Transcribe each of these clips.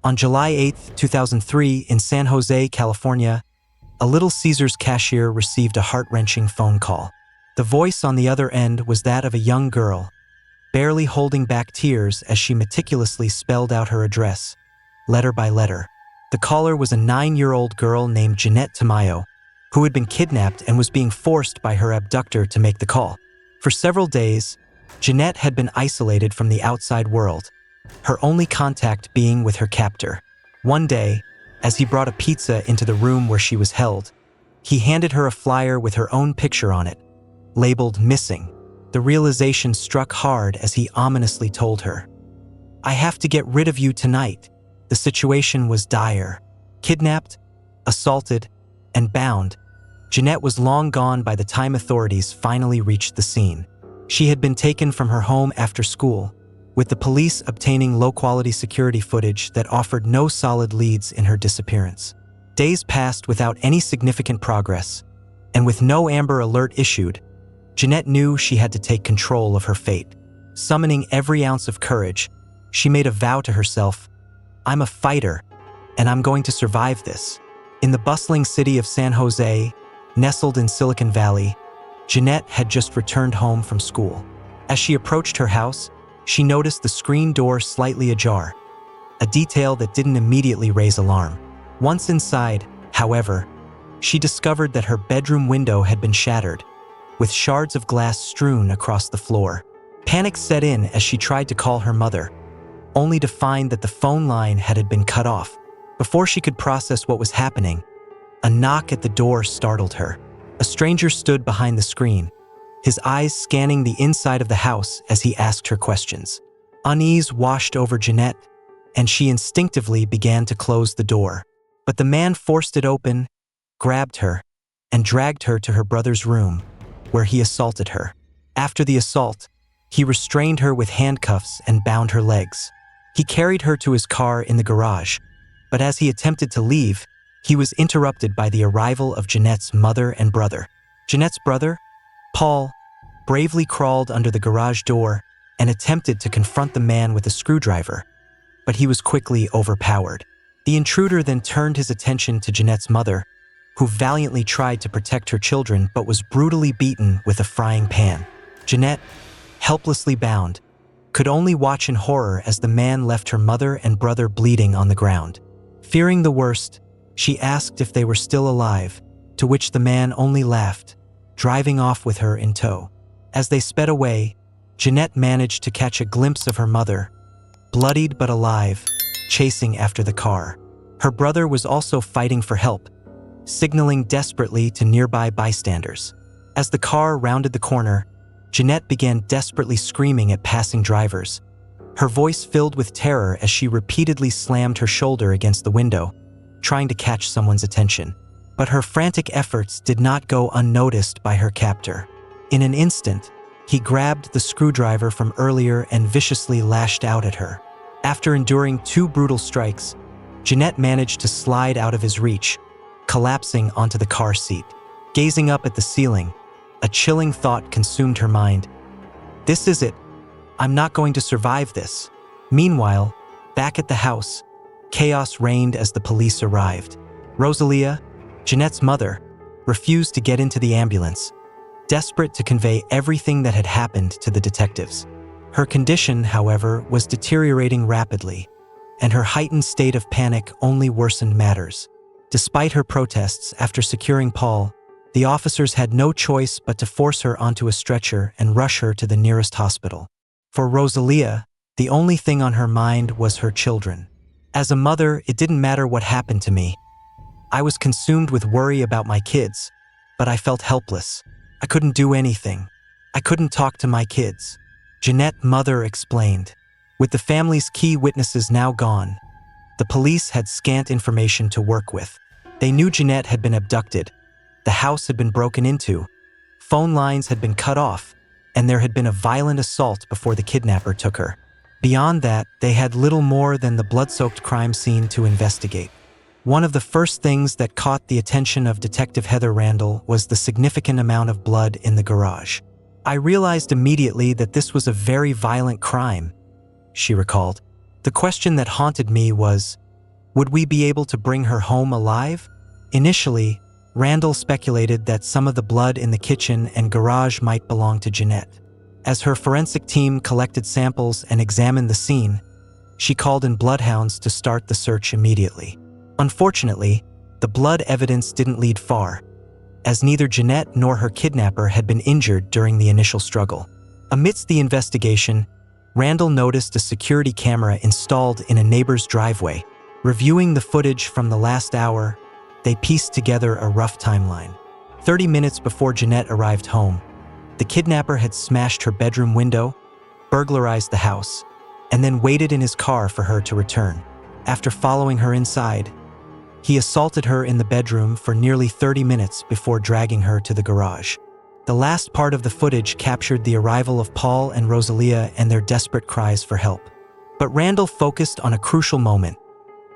On July 8, 2003, in San Jose, California, a Little Caesars cashier received a heart-wrenching phone call. The voice on the other end was that of a young girl, barely holding back tears as she meticulously spelled out her address, letter by letter. The caller was a 9-year-old girl named Jeanette Tamayo, who had been kidnapped and was being forced by her abductor to make the call. For several days, Jeanette had been isolated from the outside world, her only contact being with her captor. One day, as he brought a pizza into the room where she was held, he handed her a flyer with her own picture on it, labeled missing. The realization struck hard as he ominously told her, "I have to get rid of you tonight." The situation was dire. Kidnapped, assaulted, and bound, Jeanette was long gone by the time authorities finally reached the scene. She had been taken from her home after school, with the police obtaining low-quality security footage that offered no solid leads in her disappearance. Days passed without any significant progress, and with no Amber Alert issued, Jeanette knew she had to take control of her fate. Summoning every ounce of courage, she made a vow to herself, "I'm a fighter, and I'm going to survive this." In the bustling city of San Jose, nestled in Silicon Valley, Jeanette had just returned home from school. As she approached her house, she noticed the screen door slightly ajar, a detail that didn't immediately raise alarm. Once inside, however, she discovered that her bedroom window had been shattered, with shards of glass strewn across the floor. Panic set in as she tried to call her mother, only to find that the phone line had been cut off. Before she could process what was happening, a knock at the door startled her. A stranger stood behind the screen, his eyes scanning the inside of the house as he asked her questions. Unease washed over Jeanette, and she instinctively began to close the door. But the man forced it open, grabbed her, and dragged her to her brother's room, where he assaulted her. After the assault, he restrained her with handcuffs and bound her legs. He carried her to his car in the garage, but as he attempted to leave, he was interrupted by the arrival of Jeanette's mother and brother. Jeanette's brother, Paul, bravely crawled under the garage door and attempted to confront the man with a screwdriver, but he was quickly overpowered. The intruder then turned his attention to Jeanette's mother, who valiantly tried to protect her children but was brutally beaten with a frying pan. Jeanette, helplessly bound, could only watch in horror as the man left her mother and brother bleeding on the ground. Fearing the worst, she asked if they were still alive, to which the man only laughed, driving off with her in tow. As they sped away, Jeanette managed to catch a glimpse of her mother, bloodied but alive, chasing after the car. Her brother was also fighting for help, signaling desperately to nearby bystanders. As the car rounded the corner, Jeanette began desperately screaming at passing drivers, her voice filled with terror as she repeatedly slammed her shoulder against the window, trying to catch someone's attention. But her frantic efforts did not go unnoticed by her captor. In an instant, he grabbed the screwdriver from earlier and viciously lashed out at her. After enduring 2 brutal strikes, Jeanette managed to slide out of his reach, collapsing onto the car seat. Gazing up at the ceiling, a chilling thought consumed her mind. "This is it. I'm not going to survive this." Meanwhile, back at the house, chaos reigned as the police arrived. Rosalia, Jeanette's mother, refused to get into the ambulance, desperate to convey everything that had happened to the detectives. Her condition, however, was deteriorating rapidly, and her heightened state of panic only worsened matters. Despite her protests after securing Paul, the officers had no choice but to force her onto a stretcher and rush her to the nearest hospital. For Rosalia, the only thing on her mind was her children. As a mother, it didn't matter what happened to me. I was consumed with worry about my kids, but I felt helpless. I couldn't do anything. I couldn't talk to my kids. Jeanette's mother explained. With the family's key witnesses now gone, the police had scant information to work with. They knew Jeanette had been abducted, the house had been broken into, phone lines had been cut off, and there had been a violent assault before the kidnapper took her. Beyond that, they had little more than the blood-soaked crime scene to investigate. One of the first things that caught the attention of Detective Heather Randall was the significant amount of blood in the garage. "I realized immediately that this was a very violent crime," she recalled. "The question that haunted me was, Would we be able to bring her home alive? Initially, Randall speculated that some of the blood in the kitchen and garage might belong to Jeanette. As her forensic team collected samples and examined the scene, she called in bloodhounds to start the search immediately. Unfortunately, the blood evidence didn't lead far, as neither Jeanette nor her kidnapper had been injured during the initial struggle. Amidst the investigation, Randall noticed a security camera installed in a neighbor's driveway. Reviewing the footage from the last hour, they pieced together a rough timeline. 30 minutes before Jeanette arrived home, the kidnapper had smashed her bedroom window, burglarized the house, and then waited in his car for her to return. After following her inside, he assaulted her in the bedroom for nearly 30 minutes before dragging her to the garage. The last part of the footage captured the arrival of Paul and Rosalia and their desperate cries for help. But Randall focused on a crucial moment.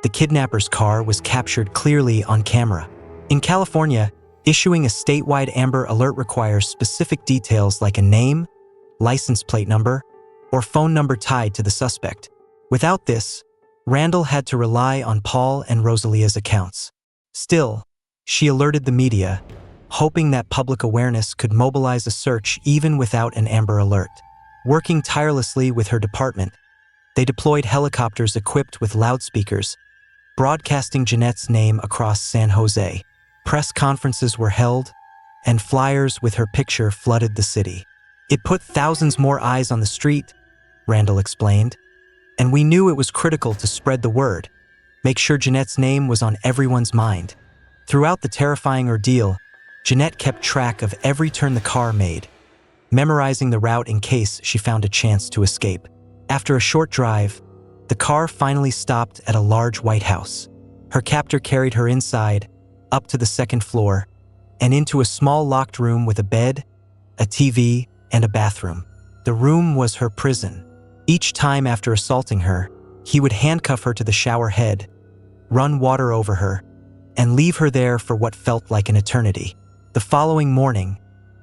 The kidnapper's car was captured clearly on camera. In California, issuing a statewide Amber Alert requires specific details like a name, license plate number, or phone number tied to the suspect. Without this, Randall had to rely on Paul and Rosalia's accounts. Still, she alerted the media, hoping that public awareness could mobilize a search even without an Amber Alert. Working tirelessly with her department, they deployed helicopters equipped with loudspeakers, broadcasting Jeanette's name across San Jose. Press conferences were held, and flyers with her picture flooded the city. It put thousands more eyes on the street, Randall explained, and we knew it was critical to spread the word, make sure Jeanette's name was on everyone's mind. Throughout the terrifying ordeal, Jeanette kept track of every turn the car made, memorizing the route in case she found a chance to escape. After a short drive, the car finally stopped at a large white house. Her captor carried her inside, up to the second floor, and into a small locked room with a bed, a TV, and a bathroom. The room was her prison. Each time after assaulting her, he would handcuff her to the shower head, run water over her, and leave her there for what felt like an eternity. The following morning,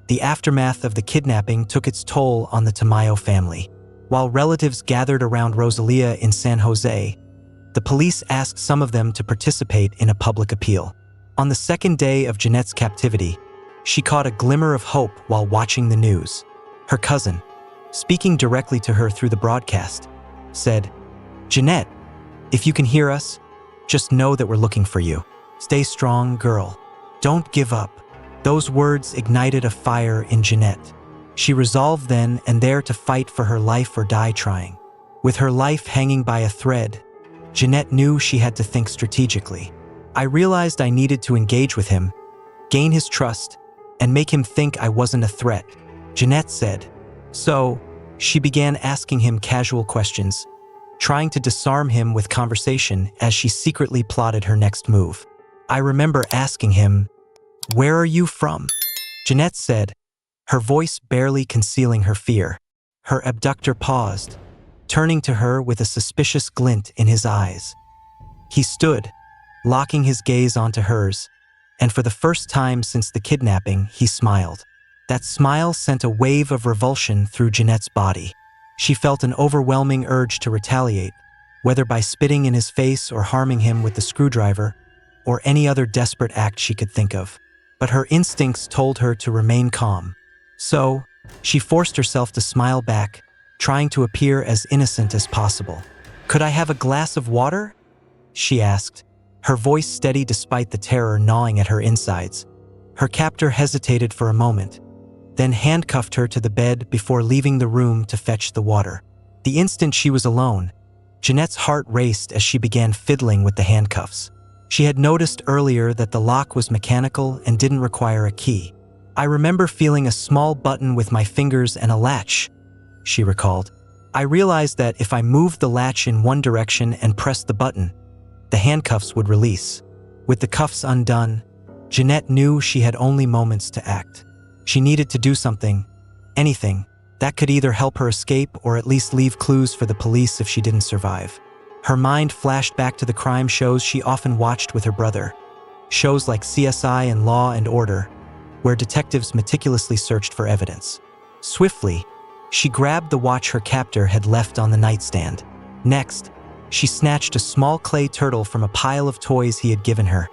the aftermath of the kidnapping took its toll on the Tamayo family. While relatives gathered around Rosalia in San Jose, the police asked some of them to participate in a public appeal. On the second day of Jeanette's captivity, she caught a glimmer of hope while watching the news. Her cousin, speaking directly to her through the broadcast, said, "Jeanette, if you can hear us, just know that we're looking for you. Stay strong, girl. Don't give up." Those words ignited a fire in Jeanette. She resolved then and there to fight for her life or die trying. With her life hanging by a thread, Jeanette knew she had to think strategically. "I realized I needed to engage with him, gain his trust, and make him think I wasn't a threat," Jeanette said. So, she began asking him casual questions, trying to disarm him with conversation as she secretly plotted her next move. "I remember asking him, 'Where are you from?'" Jeanette said, her voice barely concealing her fear. Her abductor paused, turning to her with a suspicious glint in his eyes. He stood, locking his gaze onto hers, and for the first time since the kidnapping, he smiled. That smile sent a wave of revulsion through Jeanette's body. She felt an overwhelming urge to retaliate, whether by spitting in his face or harming him with the screwdriver, or any other desperate act she could think of. But her instincts told her to remain calm. So, she forced herself to smile back, trying to appear as innocent as possible. "Could I have a glass of water?" she asked, her voice steady despite the terror gnawing at her insides. Her captor hesitated for a moment, then handcuffed her to the bed before leaving the room to fetch the water. The instant she was alone, Jeanette's heart raced as she began fiddling with the handcuffs. She had noticed earlier that the lock was mechanical and didn't require a key. "I remember feeling a small button with my fingers and a latch," she recalled. "I realized that if I moved the latch in one direction and pressed the button, the handcuffs would release." With the cuffs undone, Jeanette knew she had only moments to act. She needed to do something, anything, that could either help her escape or at least leave clues for the police if she didn't survive. Her mind flashed back to the crime shows she often watched with her brother, shows like CSI and Law and Order, where detectives meticulously searched for evidence. Swiftly, she grabbed the watch her captor had left on the nightstand. Next, She snatched a small clay turtle from a pile of toys he had given her.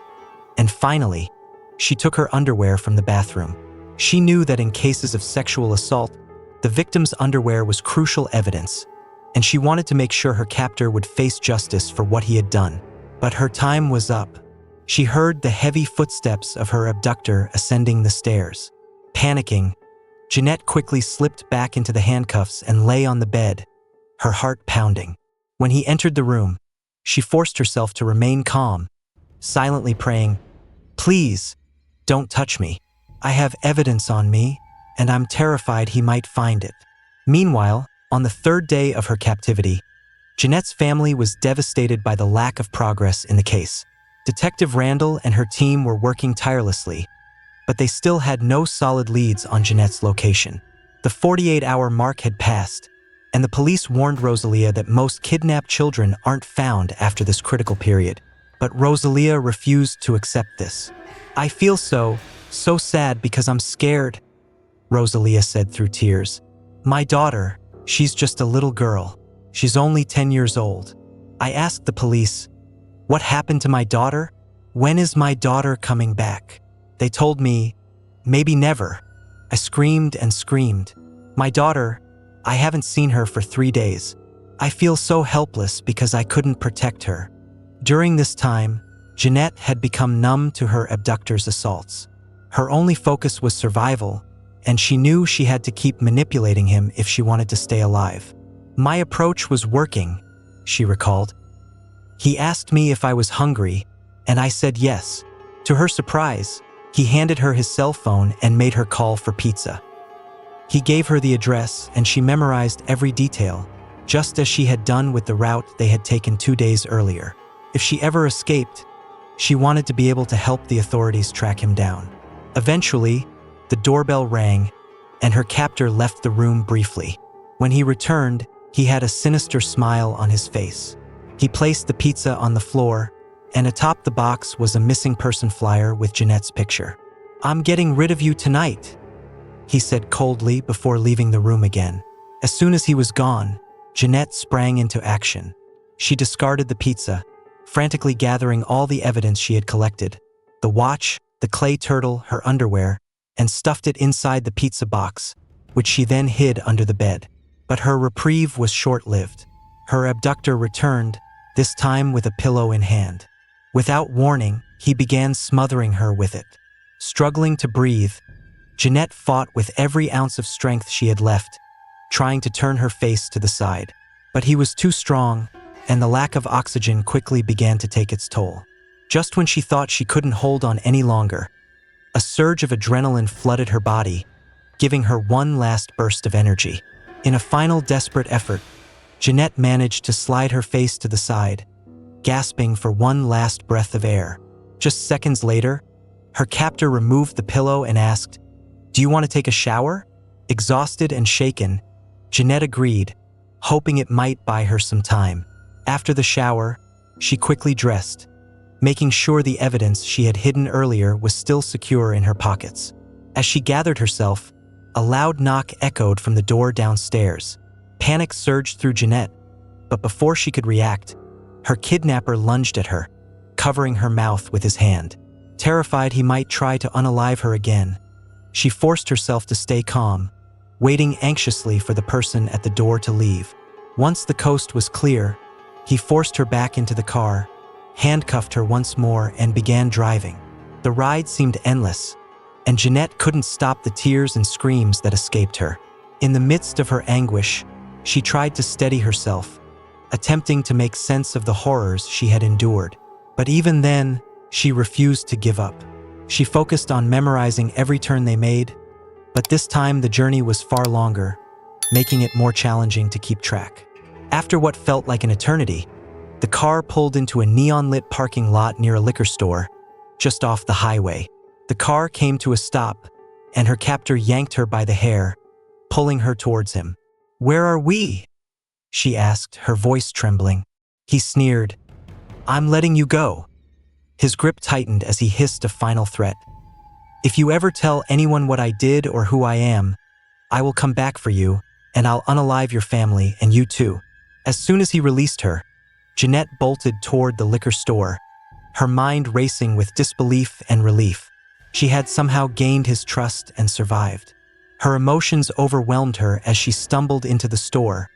And finally, she took her underwear from the bathroom. She knew that in cases of sexual assault, the victim's underwear was crucial evidence, and she wanted to make sure her captor would face justice for what he had done. But her time was up. She heard the heavy footsteps of her abductor ascending the stairs. Panicking, Jeanette quickly slipped back into the handcuffs and lay on the bed, her heart pounding. When he entered the room, she forced herself to remain calm, silently praying, "Please, don't touch me. I have evidence on me, and I'm terrified he might find it." Meanwhile, on the third day of her captivity, Jeanette's family was devastated by the lack of progress in the case. Detective Randall and her team were working tirelessly, but they still had no solid leads on Jeanette's location. The 48-hour mark had passed, and the police warned Rosalia that most kidnapped children aren't found after this critical period. But Rosalia refused to accept this. "I feel so sad because I'm scared," Rosalia said through tears. "My daughter, she's just a little girl. She's only 10 years old. I asked the police, 'What happened to my daughter? When is my daughter coming back?' They told me, 'Maybe never.' I screamed and screamed. My daughter, I haven't seen her for 3 days. I feel so helpless because I couldn't protect her." During this time, Jeanette had become numb to her abductor's assaults. Her only focus was survival, and she knew she had to keep manipulating him if she wanted to stay alive. "My approach was working," she recalled. "He asked me if I was hungry, and I said yes. To her surprise, he handed her his cell phone and made her call for pizza. He gave her the address, and she memorized every detail, just as she had done with the route they had taken 2 days earlier. If she ever escaped, she wanted to be able to help the authorities track him down. Eventually, the doorbell rang, and her captor left the room briefly. When he returned, he had a sinister smile on his face. He placed the pizza on the floor, and atop the box was a missing person flyer with Jeanette's picture. "I'm getting rid of you tonight," he said coldly before leaving the room again. As soon as he was gone, Jeanette sprang into action. She discarded the pizza, frantically gathering all the evidence she had collected: the watch, the clay turtle, her underwear, and stuffed it inside the pizza box, which she then hid under the bed. But her reprieve was short-lived. Her abductor returned, this time with a pillow in hand. Without warning, he began smothering her with it. Struggling to breathe, Jeanette fought with every ounce of strength she had left, trying to turn her face to the side. But he was too strong, and the lack of oxygen quickly began to take its toll. Just when she thought she couldn't hold on any longer, a surge of adrenaline flooded her body, giving her one last burst of energy. In a final desperate effort, Jeanette managed to slide her face to the side, gasping for one last breath of air. Just seconds later, her captor removed the pillow and asked, "Do you want to take a shower?" Exhausted and shaken, Jeanette agreed, hoping it might buy her some time. After the shower, she quickly dressed, making sure the evidence she had hidden earlier was still secure in her pockets. As she gathered herself, a loud knock echoed from the door downstairs. Panic surged through Jeanette, but before she could react, her kidnapper lunged at her, covering her mouth with his hand. Terrified he might try to unalive her again, she forced herself to stay calm, waiting anxiously for the person at the door to leave. Once the coast was clear, he forced her back into the car, handcuffed her once more, and began driving. The ride seemed endless, and Jeanette couldn't stop the tears and screams that escaped her. In the midst of her anguish, she tried to steady herself, attempting to make sense of the horrors she had endured. But even then, she refused to give up. She focused on memorizing every turn they made, but this time the journey was far longer, making it more challenging to keep track. After what felt like an eternity, the car pulled into a neon-lit parking lot near a liquor store, just off the highway. The car came to a stop, and her captor yanked her by the hair, pulling her towards him. "Where are we?" she asked, her voice trembling. He sneered, "I'm letting you go." His grip tightened as he hissed a final threat. "If you ever tell anyone what I did or who I am, I will come back for you, and I'll unalive your family and you too." As soon as he released her, Jeanette bolted toward the liquor store, her mind racing with disbelief and relief. She had somehow gained his trust and survived. Her emotions overwhelmed her as she stumbled into the store,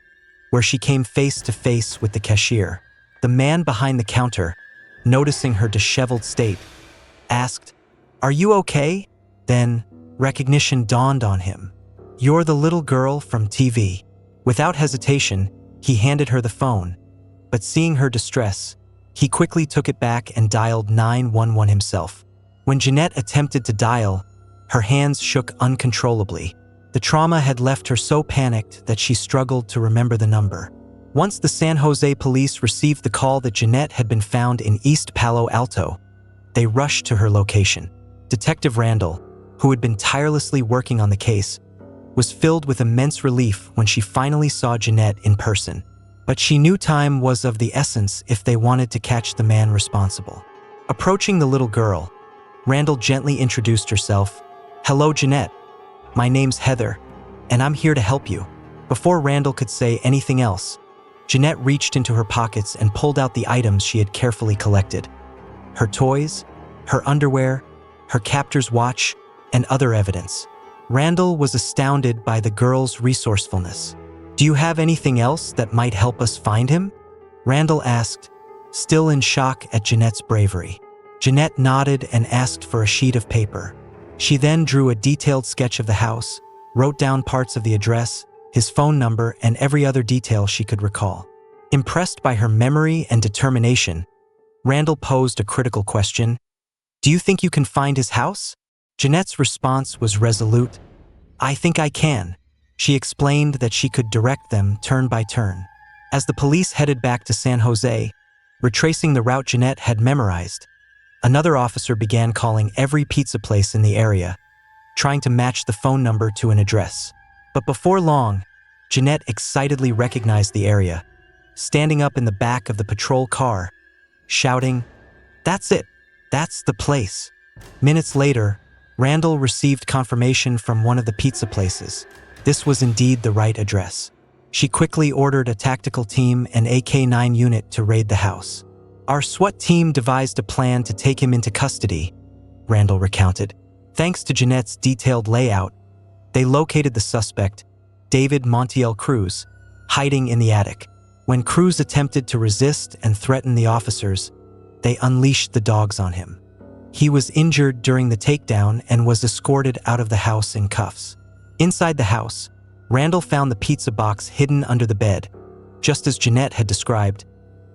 where she came face to face with the cashier. The man behind the counter, noticing her disheveled state, asked, "Are you okay?" Then, recognition dawned on him. "You're the little girl from TV." Without hesitation, he handed her the phone, but seeing her distress, he quickly took it back and dialed 911 himself. When Jeanette attempted to dial, her hands shook uncontrollably. The trauma had left her so panicked that she struggled to remember the number. Once the San Jose police received the call that Jeanette had been found in East Palo Alto, they rushed to her location. Detective Randall, who had been tirelessly working on the case, was filled with immense relief when she finally saw Jeanette in person. But she knew time was of the essence if they wanted to catch the man responsible. Approaching the little girl, Randall gently introduced herself. "Hello, Jeanette. My name's Heather, and I'm here to help you." Before Randall could say anything else, Jeanette reached into her pockets and pulled out the items she had carefully collected. Her toys, her underwear, her captor's watch, and other evidence. Randall was astounded by the girl's resourcefulness. "Do you have anything else that might help us find him?" Randall asked, still in shock at Jeanette's bravery. Jeanette nodded and asked for a sheet of paper. She then drew a detailed sketch of the house, wrote down parts of the address, his phone number, and every other detail she could recall. Impressed by her memory and determination, Randall posed a critical question. "Do you think you can find his house?" Jeanette's response was resolute. "I think I can." She explained that she could direct them turn by turn. As the police headed back to San Jose, retracing the route Jeanette had memorized, another officer began calling every pizza place in the area, trying to match the phone number to an address. But before long, Jeanette excitedly recognized the area, standing up in the back of the patrol car, shouting, "That's it! That's the place!" Minutes later, Randall received confirmation from one of the pizza places. This was indeed the right address. She quickly ordered a tactical team and AK-9 unit to raid the house. "Our SWAT team devised a plan to take him into custody," Randall recounted. Thanks to Jeanette's detailed layout, they located the suspect, David Montiel Cruz, hiding in the attic. When Cruz attempted to resist and threaten the officers, they unleashed the dogs on him. He was injured during the takedown and was escorted out of the house in cuffs. Inside the house, Randall found the pizza box hidden under the bed, just as Jeanette had described,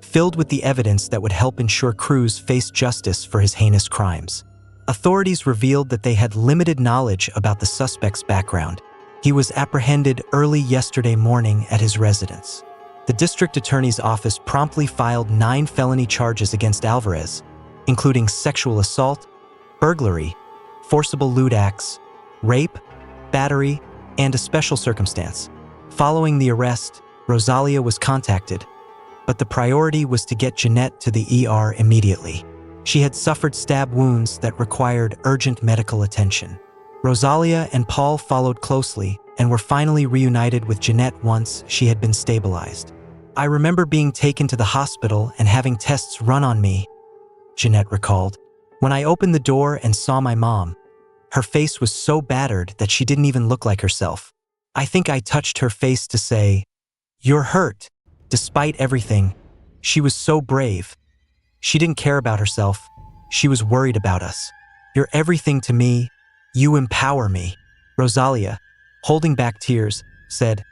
filled with the evidence that would help ensure Cruz faced justice for his heinous crimes. Authorities revealed that they had limited knowledge about the suspect's background. He was apprehended early yesterday morning at his residence. The district attorney's office promptly filed 9 felony charges against Alvarez, including sexual assault, burglary, forcible lewd acts, rape, battery, and a special circumstance. Following the arrest, Rosalia was contacted, but the priority was to get Jeanette to the ER immediately. She had suffered stab wounds that required urgent medical attention. Rosalia and Paul followed closely and were finally reunited with Jeanette once she had been stabilized. "I remember being taken to the hospital and having tests run on me," Jeanette recalled. "When I opened the door and saw my mom, her face was so battered that she didn't even look like herself. I think I touched her face to say, 'You're hurt.' Despite everything, she was so brave. She didn't care about herself. She was worried about us. 'You're everything to me. You empower me.'" Rosalia, holding back tears, said,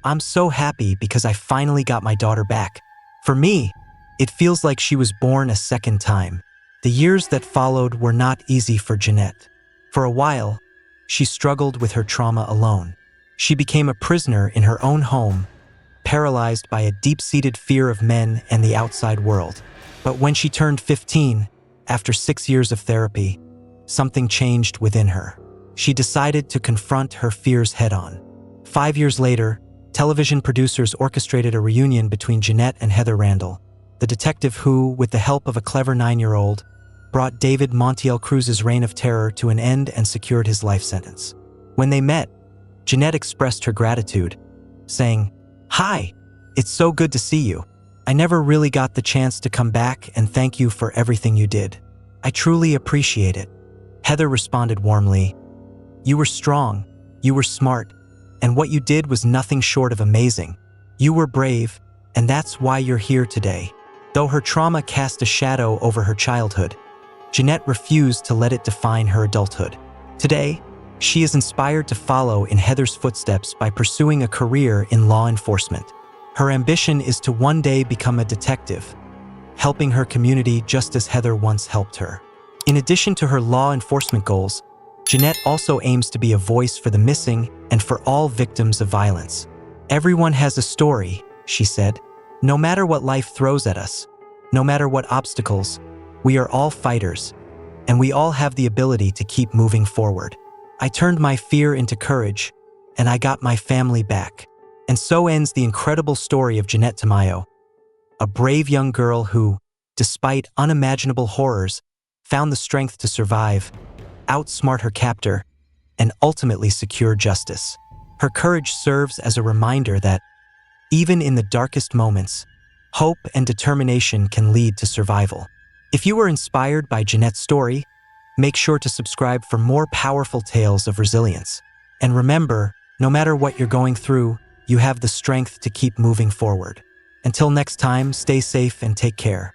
"I'm so happy because I finally got my daughter back. For me, it feels like she was born a second time." The years that followed were not easy for Jeanette. For a while, she struggled with her trauma alone. She became a prisoner in her own home, paralyzed by a deep-seated fear of men and the outside world. But when she turned 15, after 6 years of therapy, something changed within her. She decided to confront her fears head-on. 5 years later, television producers orchestrated a reunion between Jeanette and Heather Randall, the detective who, with the help of a clever 9-year-old, brought David Montiel Cruz's reign of terror to an end and secured his life sentence. When they met, Jeanette expressed her gratitude, saying, "Hi, it's so good to see you. I never really got the chance to come back and thank you for everything you did. I truly appreciate it." Heather responded warmly, "You were strong, you were smart, and what you did was nothing short of amazing. You were brave, and that's why you're here today." Though her trauma cast a shadow over her childhood, Jeanette refused to let it define her adulthood. Today, she is inspired to follow in Heather's footsteps by pursuing a career in law enforcement. Her ambition is to one day become a detective, helping her community just as Heather once helped her. In addition to her law enforcement goals, Jeanette also aims to be a voice for the missing and for all victims of violence. "Everyone has a story," she said. "No matter what life throws at us, no matter what obstacles, we are all fighters, and we all have the ability to keep moving forward. I turned my fear into courage, and I got my family back." And so ends the incredible story of Jeanette Tamayo, a brave young girl who, despite unimaginable horrors, found the strength to survive, outsmart her captor, and ultimately secure justice. Her courage serves as a reminder that, even in the darkest moments, hope and determination can lead to survival. If you were inspired by Jeanette's story, make sure to subscribe for more powerful tales of resilience. And remember, no matter what you're going through, you have the strength to keep moving forward. Until next time, stay safe and take care.